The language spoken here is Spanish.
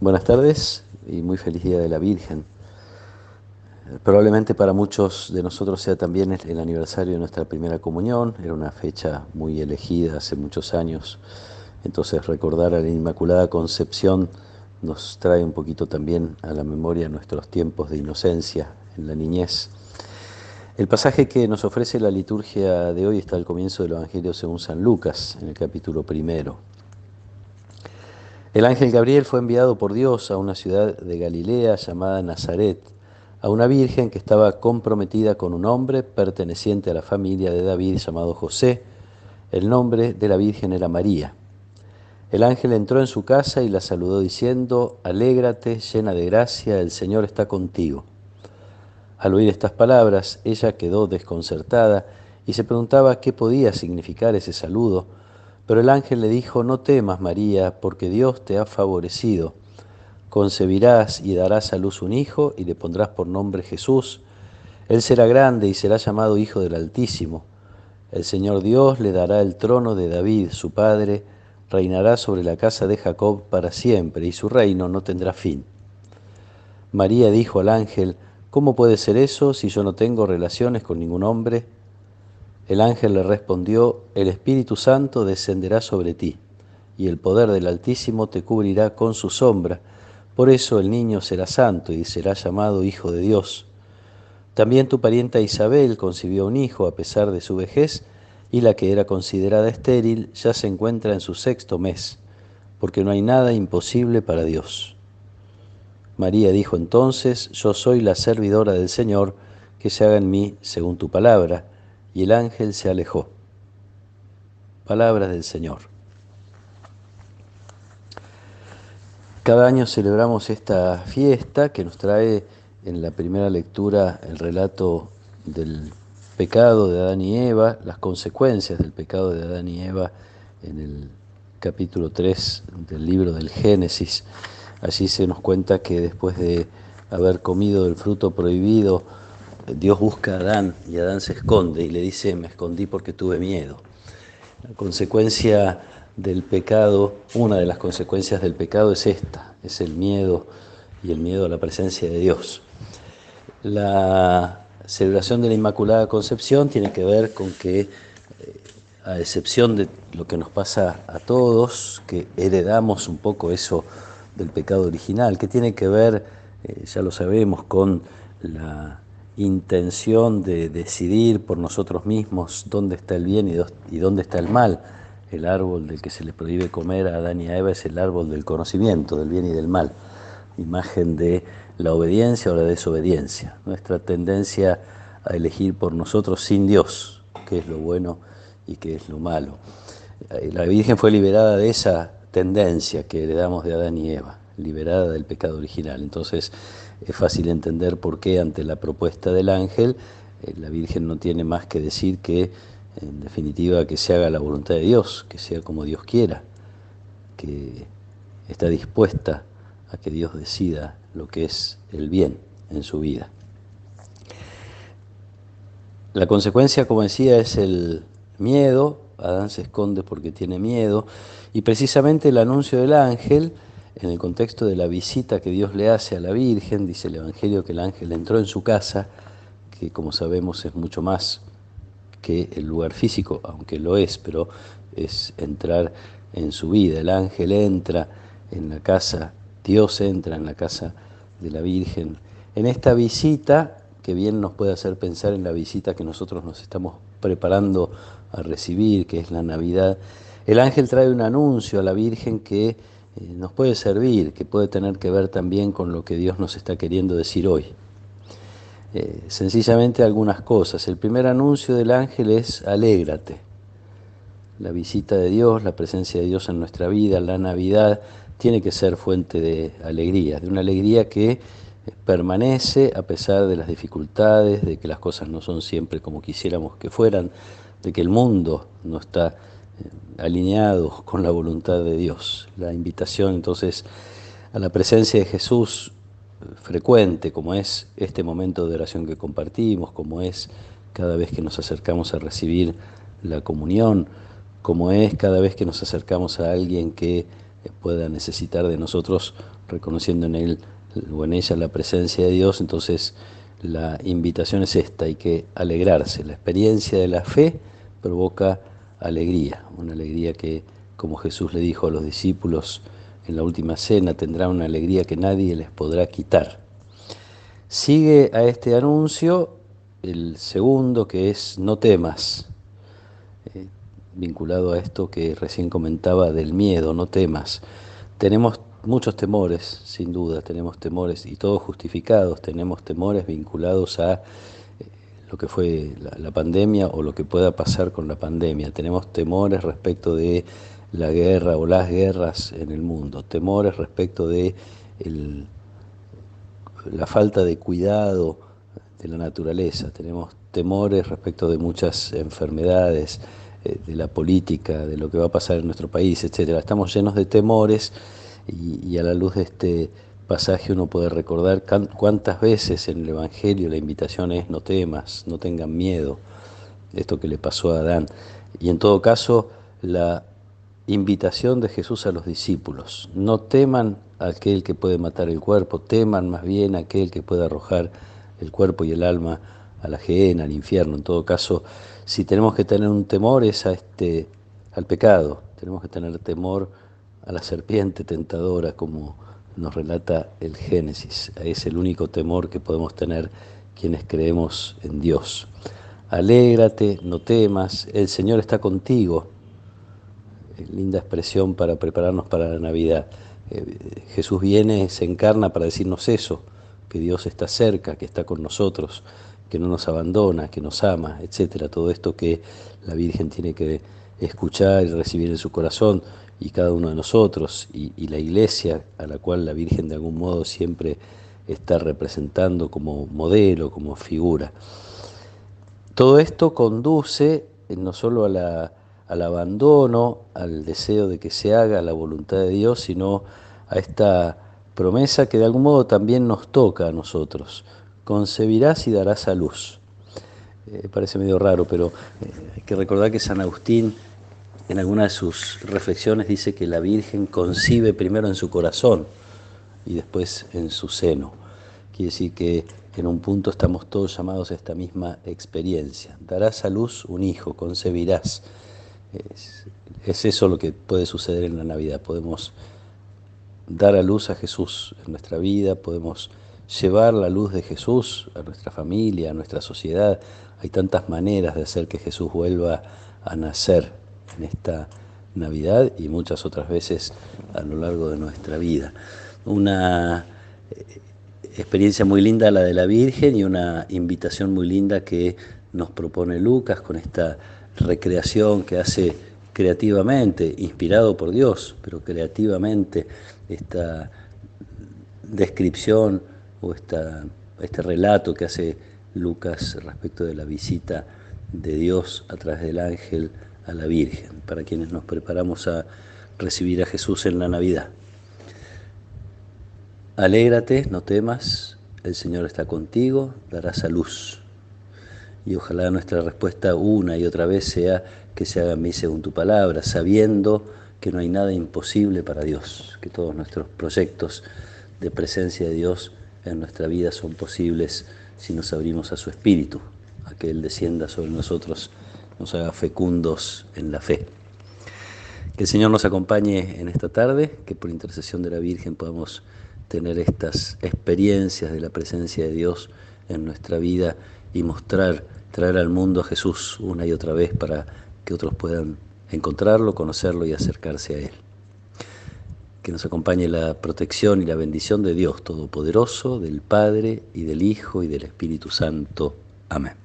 Buenas tardes y muy feliz Día de la Virgen. Probablemente para muchos de nosotros sea también el aniversario de nuestra primera comunión. Era una fecha muy elegida hace muchos años. Entonces recordar a la Inmaculada Concepción nos trae un poquito también a la memoria nuestros tiempos de inocencia en la niñez. El pasaje que nos ofrece la liturgia de hoy está al comienzo del Evangelio según San Lucas, en el capítulo 1. El ángel Gabriel fue enviado por Dios a una ciudad de Galilea llamada Nazaret, a una virgen que estaba comprometida con un hombre perteneciente a la familia de David llamado José. El nombre de la virgen era María. El ángel entró en su casa y la saludó diciendo: Alégrate, llena de gracia, el Señor está contigo. Al oír estas palabras, ella quedó desconcertada y se preguntaba qué podía significar ese saludo. Pero el ángel le dijo: No temas, María, porque Dios te ha favorecido. Concebirás y darás a luz un hijo y le pondrás por nombre Jesús. Él será grande y será llamado Hijo del Altísimo. El Señor Dios le dará el trono de David, su padre, reinará sobre la casa de Jacob para siempre y su reino no tendrá fin. María dijo al ángel: ¿Cómo puede ser eso si yo no tengo relaciones con ningún hombre? El ángel le respondió: El Espíritu Santo descenderá sobre ti, y el poder del Altísimo te cubrirá con su sombra. Por eso el niño será santo y será llamado Hijo de Dios. También tu parienta Isabel concibió un hijo a pesar de su vejez, y la que era considerada estéril ya se encuentra en su 6.º mes, porque no hay nada imposible para Dios. María dijo entonces: Yo soy la servidora del Señor, que se haga en mí según tu palabra. Y el ángel se alejó. Palabras del Señor. Cada año celebramos esta fiesta que nos trae en la primera lectura el relato del pecado de Adán y Eva, las consecuencias del pecado de Adán y Eva en el capítulo 3 del libro del Génesis. Allí se nos cuenta que después de haber comido del fruto prohibido, Dios busca a Adán y Adán se esconde y le dice: me escondí porque tuve miedo. La consecuencia del pecado, una de las consecuencias del pecado es esta, es el miedo y el miedo a la presencia de Dios. La celebración de la Inmaculada Concepción tiene que ver con que, a excepción de lo que nos pasa a todos, que heredamos un poco eso del pecado original, que tiene que ver, ya lo sabemos, con la intención de decidir por nosotros mismos dónde está el bien y dónde está el mal. El árbol del que se le prohíbe comer a Adán y a Eva es el árbol del conocimiento del bien y del mal, imagen de la obediencia o la desobediencia, nuestra tendencia a elegir por nosotros sin Dios qué es lo bueno y qué es lo malo. La Virgen fue liberada de esa tendencia que heredamos de Adán y Eva, liberada del pecado original. Entonces es fácil entender por qué ante la propuesta del ángel la Virgen no tiene más que decir que, en definitiva, que se haga la voluntad de Dios, que sea como Dios quiera, que está dispuesta a que Dios decida lo que es el bien en su vida. La consecuencia, como decía, es el miedo. Adán se esconde porque tiene miedo, y precisamente el anuncio del ángel, en el contexto de la visita que Dios le hace a la Virgen, dice el Evangelio que el ángel entró en su casa, que como sabemos es mucho más que el lugar físico, aunque lo es, pero es entrar en su vida. El ángel entra en la casa, Dios entra en la casa de la Virgen. En esta visita, que bien nos puede hacer pensar en la visita que nosotros nos estamos preparando a recibir, que es la Navidad, el ángel trae un anuncio a la Virgen que nos puede servir, que puede tener que ver también con lo que Dios nos está queriendo decir hoy. Sencillamente algunas cosas. El primer anuncio del ángel es: alégrate. La visita de Dios, la presencia de Dios en nuestra vida, la Navidad, tiene que ser fuente de alegría, de una alegría que permanece a pesar de las dificultades, de que las cosas no son siempre como quisiéramos que fueran, de que el mundo no está alineado con la voluntad de Dios. La invitación entonces a la presencia de Jesús frecuente, como es este momento de oración que compartimos, como es cada vez que nos acercamos a recibir la comunión, como es cada vez que nos acercamos a alguien que pueda necesitar de nosotros, reconociendo en él o en ella la presencia de Dios. Entonces la invitación es esta: hay que alegrarse. La experiencia de la fe provoca alegría, una alegría que, como Jesús le dijo a los discípulos en la última cena, tendrán una alegría que nadie les podrá quitar. Sigue a este anuncio el segundo, que es no temas, vinculado a esto que recién comentaba del miedo. No temas. Tenemos muchos temores, sin duda, tenemos temores, y todos justificados. Tenemos temores vinculados a lo que fue la pandemia o lo que pueda pasar con la pandemia. Tenemos temores respecto de la guerra o las guerras en el mundo, temores respecto de la falta de cuidado de la naturaleza, tenemos temores respecto de muchas enfermedades, de la política, de lo que va a pasar en nuestro país, etcétera. Estamos llenos de temores, y a la luz de este pasaje uno puede recordar cuántas veces en el Evangelio la invitación es: no temas, no tengan miedo, esto que le pasó a Adán. Y en todo caso, la invitación de Jesús a los discípulos: no teman a aquel que puede matar el cuerpo, teman más bien a aquel que puede arrojar el cuerpo y el alma a la gehenna, al infierno. En todo caso, si tenemos que tener un temor, es al pecado. Tenemos que tener temor a la serpiente tentadora, como nos relata el Génesis. Es el único temor que podemos tener quienes creemos en Dios. Alégrate, no temas, el Señor está contigo. Linda expresión para prepararnos para la Navidad. Jesús viene, se encarna para decirnos eso, que Dios está cerca, que está con nosotros, que no nos abandona, que nos ama, etcétera. Todo esto que la Virgen tiene que escuchar y recibir en su corazón, y cada uno de nosotros, y la Iglesia, a la cual la Virgen de algún modo siempre está representando como modelo, como figura. Todo esto conduce no solo al abandono, al deseo de que se haga la voluntad de Dios, sino a esta promesa que de algún modo también nos toca a nosotros: concebirás y darás a luz. Parece medio raro, pero hay que recordar que San Agustín, en alguna de sus reflexiones, dice que la Virgen concibe primero en su corazón y después en su seno. Quiere decir que en un punto estamos todos llamados a esta misma experiencia. Darás a luz un hijo, concebirás. Es eso lo que puede suceder en la Navidad. Podemos dar a luz a Jesús en nuestra vida, podemos llevar la luz de Jesús a nuestra familia, a nuestra sociedad. Hay tantas maneras de hacer que Jesús vuelva a nacer en esta Navidad y muchas otras veces a lo largo de nuestra vida. Una experiencia muy linda la de la Virgen, y una invitación muy linda que nos propone Lucas con esta recreación que hace creativamente, inspirado por Dios, pero creativamente, esta descripción o este relato que hace Lucas respecto de la visita de Dios a través del ángel a la Virgen, para quienes nos preparamos a recibir a Jesús en la Navidad. Alégrate, no temas, el Señor está contigo, darás a luz. Y ojalá nuestra respuesta una y otra vez sea: que se haga en mí según tu palabra, sabiendo que no hay nada imposible para Dios, que todos nuestros proyectos de presencia de Dios en nuestra vida son posibles si nos abrimos a su Espíritu, a que Él descienda sobre nosotros, nos haga fecundos en la fe. Que el Señor nos acompañe en esta tarde, que por intercesión de la Virgen podamos tener estas experiencias de la presencia de Dios en nuestra vida y traer al mundo a Jesús una y otra vez, para que otros puedan encontrarlo, conocerlo y acercarse a Él. Que nos acompañe la protección y la bendición de Dios Todopoderoso, del Padre y del Hijo y del Espíritu Santo. Amén.